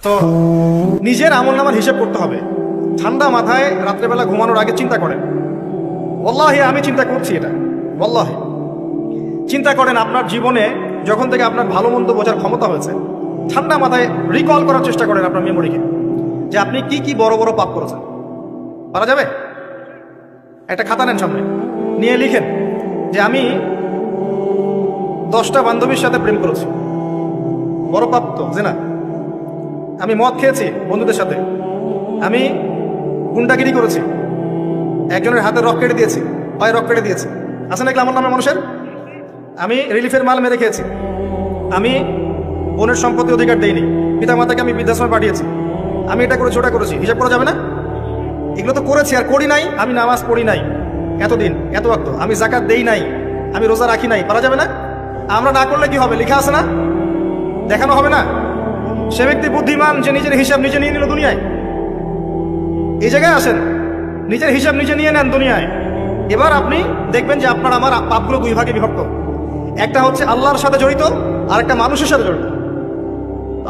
তো নিজের আমলনামার হিসাব করতে হবে। ঠান্ডা মাথায় রাত্রেবেলা ঘুমানোর আগে চিন্তা করেন। ওয়াল্লাহি আমি চিন্তা করছি এটা, ওয়াল্লাহি চিন্তা করেন আপনার জীবনে যখন থেকে আপনার ভালো মন্দ বোঝার ক্ষমতা হয়েছে, ঠান্ডা মাথায় রিকল করার চেষ্টা করেন আপনার মেমোরিকে, যে আপনি কি কি বড় বড় পাপ করেছেন। পারা যাবে? একটা খাতা নেন সামনে, নিয়ে লিখেন যে আমি 10টা বান্ধবীর সাথে প্রেম করেছি, বড় পাপ তো যে না। আমি মদ খেয়েছি বন্ধুদের সাথে, আমি গুন্ডাগিরি করেছি, একজনের হাতে রক কেটে দিয়েছি, পায়ে রক কেটে দিয়েছি, আছে নাকি আমার নামে মানুষের? আমি রিলিফের মাল মেরে খেয়েছি, আমি বোনের সম্পত্তি অধিকার দেইনি, পিতা মাতাকে আমি বৃদ্ধাশ্রমে পাঠিয়েছি, আমি এটা করেছি ওটা করেছি। হিসাব করা যাবে না? এগুলো তো করেছি আর করি নাই। আমি নামাজ পড়ি নাই এতদিন এত ওয়াক্ত, আমি যাকাত দেই নাই, আমি রোজা রাখি নাই, পারা যাবে না? আমরা না করলে কি হবে? লেখা আছে না, দেখানো হবে না? সে ব্যক্তি বুদ্ধিমান যে নিজের হিসাব নিজে নিয়ে নিল দুনিয়ায়। এই জায়গায় আসেন, নিজের হিসাব নিজে নিয়ে নেন দুনিয়ায়। এবার আপনি দেখবেন যে আপনার আমার পাপগুলো দুই ভাগে বিভক্ত। একটা হচ্ছে আল্লাহর সাথে জড়িত, আর একটা মানুষের সাথে জড়িত।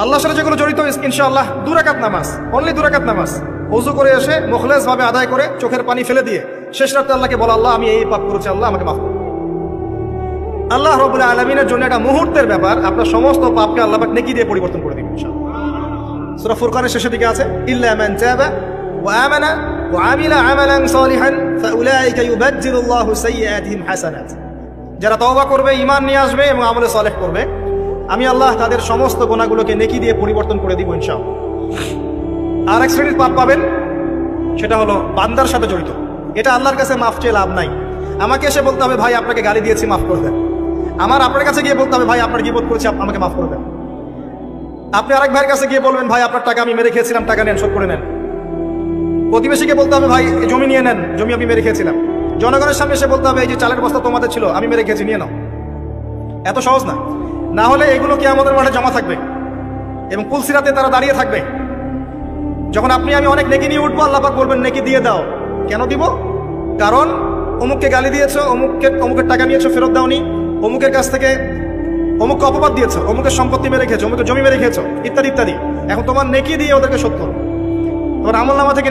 আল্লাহর সাথে যেগুলো জড়িত ইনশাআল্লাহ 2 রাকাত নামাজ, অনলি 2 রাকাত নামাজ, ওযু করে এসে মুখলেস ভাবে আদায় করে চোখের পানি ফেলে দিয়ে শেষ রাতে আল্লাহকে বলা, আল্লাহ আমি এই পাপ করেছি, আল্লাহ আমাকে মাফ করুন। আল্লাহ রাব্বুল আলামিনের জন্য এটা মুহূর্তের ব্যাপার, আপনার সমস্ত পাপকে আল্লাহ পাক নেকি দিয়ে পরিবর্তন করে দিবেন ইনশাআল্লাহ। সূরা ফুরকানের শেষের দিকে আছে, ইল্লা মান তাবা ওয়া আমানা ওয়া আমিলা আমালান সালিহান ফাউলাইকা ইউবাদদিলুল্লাহু সাইয়্যাতিহিম হাসানাত। যারা তওবা করবে, ঈমান নিয়ে আসবে এবং আমলে সালেহ করবে, আমি আল্লাহ তাদের সমস্ত গুনাহগুলোকে নেকি দিয়ে পরিবর্তন করে দিব ইনশাআল্লাহ। আর এক শ্রেণীর পাপ পাবেন, সেটা হলো বান্দার সাথে জড়িত। এটা আল্লাহর কাছে মাফ চেয়ে লাভ নাই। আমাকে এসে বলতে হবে, ভাই আপনাকে গালি দিয়েছি, মাফ করে দেন। আমার আপনার কাছে গিয়ে বলতে হবে, ভাই আপনার গীবত করেছি, আমাকে মাফ করে দেন। আপনি আরেক ভাইয়ের কাছে গিয়ে বলবেন, ভাই আপনার টাকা আমি মেরে খেয়েছিলাম, টাকা নেন, শোধ করে নেন। প্রতিবেশীকে বলতে হবে, ভাই জমি নিয়ে নেন, জমি আমি মেরে খেয়েছিলাম। জনগণের সামনে এসে বলতে হবে, এই যে চালের বস্তা তোমাদের ছিল, আমি মেরে খেয়েছি, নিয়ে নাও। এত সহজ না। না হলে এগুলো কিয়ামতের মাঠে জমা থাকবে এবং পুলসিরাতে তারা দাঁড়িয়ে থাকবে। যখন আপনি আমি অনেক নেকি নিয়ে উঠবো, আল্লাহ পাক বলবেন নেকি দিয়ে দাও। কেন দিব? কারণ অমুককে গালি দিয়েছো, অমুকের টাকা নিয়েছো, ফেরত দাওনি, অমুকের কাছ থেকে অমুককে অপবাদ দিয়েছো, অমুকের সম্পত্তি মেরে খেয়েছো, অমুকের জমি মেরে খেয়েছো, ইত্যাদি ইত্যাদি। এখন তোমার নেকি দিয়ে ওদেরকে শোধ করো। তোমার আমলনামা থেকে